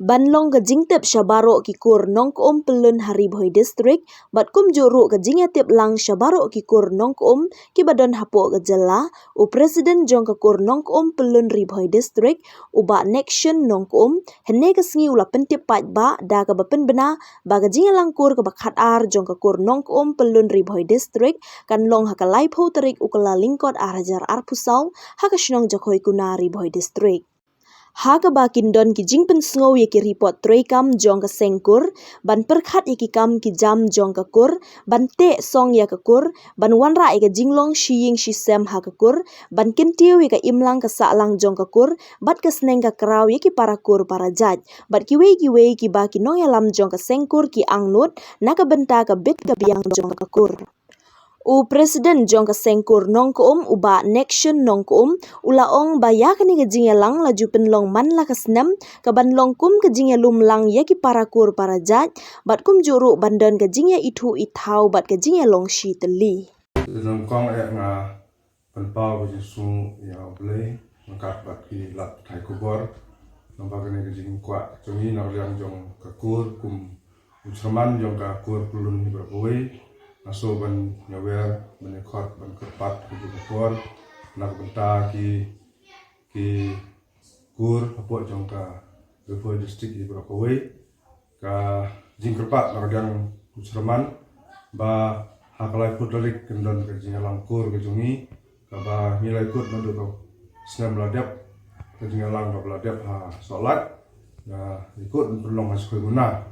Banlong ke jingtep Shabaro kikur nongkom pelun Haribhoi district, bat kum juru ke jingatip lang Shabaro kikur nongkom ki badon hapo ke jela, u presiden jong kekur nongkom pelun Ribhoi district, u ba nection nongkom, hene ke sengi ula pentip pat ba, da ke bapen bena, ba ke jingalangkur ke bakat ar jong kekur nongkom pelun Ribhoi district, kan long haka laipo terik ukala lingkot arajar arpusau, haka shnong jokhoi kuna Ribhoi district. Haga bakin don ki jingpen snow ye ki report troikam jong ka sengkur, ban perkhat ye ki kam ki jam jong ka kur, ban te song ya ka kur, ban wanra ye ka jinglong shiying shisem ha ka kur, ban kintiu ye ka imlang ka saalang jong ka kur, bat ka sneng ka kraw ye ki para kur para jaj, bat ki wei ki ba ki nong yalam jong ka sengkur ki angnut, na ka benta ka bit ka biang jong ka kur. U presiden jong ka sengkur nongkom uba nection nongkom ulaong baya kani lang laju penlong man la kasnem ka banlong kum ka lum lang ya ki parakur para jaj bat kum juru bandan ka itu ithau bat ka long shi teli Dalam kong nga penpau bejisu ya boleh mengkat bat ki lat thai kubor nampak kani ka jing kwa jongi nak liang jong ka kur kum usraman jong ka kur pulun ni berkuai aso ban nyawer ban khot ban kepat ku kubor nak benta ki kur apo jong ka Ribhoi district di berkuai ka jing kepat nak liang usraman ba hakalai putalik kendon ke jingalang kur ke jungi kaba nilai kut nadu ko senam beladap ke jingalang ka beladap ha solat na ikut perlong has guna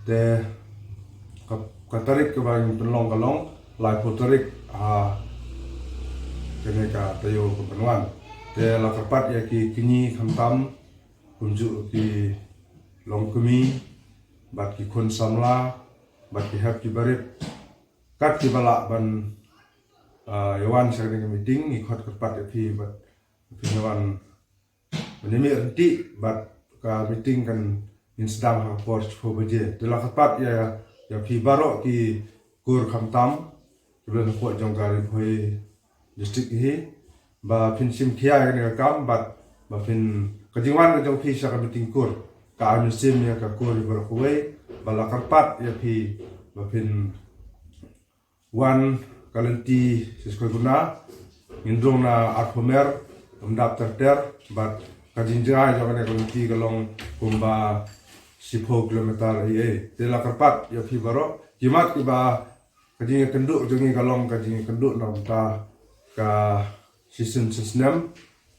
te katarik ke bang perlong kalong lai putarik ha kene ka tayo kepenuan te la kapat ya ki kini khamtam kunju ki longkumi bat ki kun samla bat ki hap ki barit kat ki bala ban yawan sekali meeting ikut kepat fi bat yawan menimi enti bat ka meeting kan insdam ha post fo beje de la kepat ya fi baro ki kur khamtam bulan ko jong ka Ribhoi district hi ba fin sim khia ni kam bat ba fin kajingwan ka jong fi sa ka meeting kur ka sim ya ka kur Ribhoi bala kepat ya fi ba fin wan kalenti sesuai guna indong na arpomer umdap terter bat kajinjai jangan kalenti kalong kumba 10 kilometer tela kerpat ya fi baro jimat kiba kajing kenduk jangi kalong kajing kenduk na ta ka season sesnem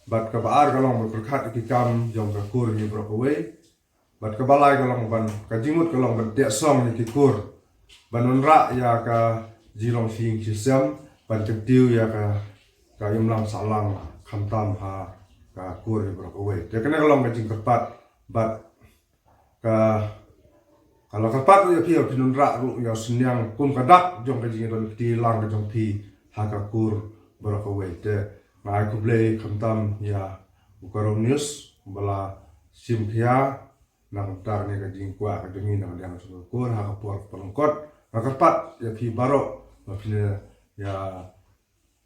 bat ka baar kalong berkat ikam jong ka kur ni Ribhoi bat ka balai kalong ban kajimut kalong ban tia song ni kur ban unra ya ka jilong sing sistem ban kentiu ya ka imlang salang khamtam ha ka kur Ribhoi te kena kalong kajing kepat bat ka kalau kepat ya pi pinunra ru ya senyang kum kadak jong kajing don ti lang ka jong pi ha ka kur Ribhoi te mai ku blei khamtam ya ukaro news bala sim khia nang tar ne kajing kwa ka jong nang yang kur ha ka por pelengkot ka kepat ya pi baro mapina ya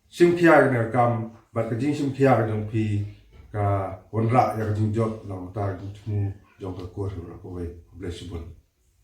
simkhia ne kam bat kajing simkhia ka jong pi ka wonra ya kajing jot nang tar jong ka kur Ribhoi bless you.